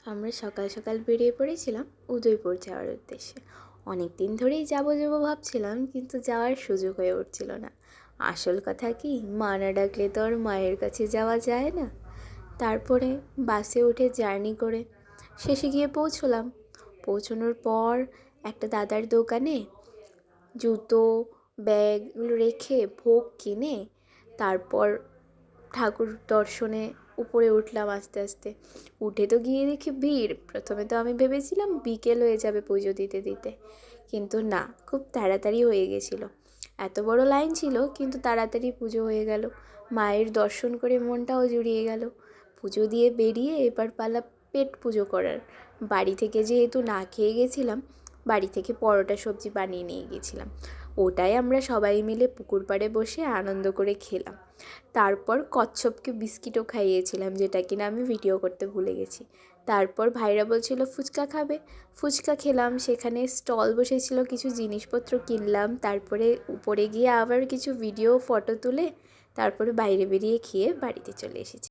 আমরা সকাল সকাল বেরিয়ে পড়েছিলাম উদয়পুর যাওয়ার উদ্দেশ্যে। অনেক দিন ধরেই যাবো যাবো ভাবছিলাম, কিন্তু যাওয়ার সুযোগ হয়ে উঠছিল না। আসল কথা কি, মা না ডাকলে তো আর মায়ের কাছে যাওয়া যায় না। তারপরে বাসে উঠে জার্নি করে শেষে গিয়ে পৌঁছলাম। পৌঁছানোর পর একটা দাদার দোকানে জুতো ব্যাগগুলো রেখে ভোগ কিনে তারপর ঠাকুর দর্শনে উপরে উঠলাম আস্তে আস্তে। উঠে তো গিয়ে দেখি ভিড়। প্রথমে তো আমি ভেবেছিলাম বিকেল হয়ে যাবে পুজো দিতে দিতে, কিন্তু না, খুব তাড়াতাড়ি হয়ে গেছিলো। এত বড় লাইন ছিল, কিন্তু তাড়াতাড়ি পুজো হয়ে গেল। মায়ের দর্শন করে মনটাও জুড়িয়ে গেল। পুজো দিয়ে বেরিয়ে এবার পালা পেট পুজো করার। বাড়ি থেকে যেহেতু না খেয়ে গেছিলাম, বাড়ি থেকে পরোটা সবজি বানিয়ে নিয়ে গেছিলাম। ওটাই আমরা সবাই মিলে পুকুর পাড়ে বসে আনন্দ করে খেলাম। তারপর কচ্ছপকে বিস্কিটও খাইয়েছিলাম, যেটা কিনা আমি ভিডিও করতে ভুলে গেছি। তারপর ভাইরা বলছিল ফুচকা খাবে, ফুচকা খেলাম। সেখানে স্টল বসেছিল, কিছু জিনিসপত্র কিনলাম। তারপরে উপরে গিয়ে আবার কিছু ভিডিও ফটো তুলে তারপরে বাইরে বেরিয়ে খেয়ে বাড়িতে চলে এসেছি।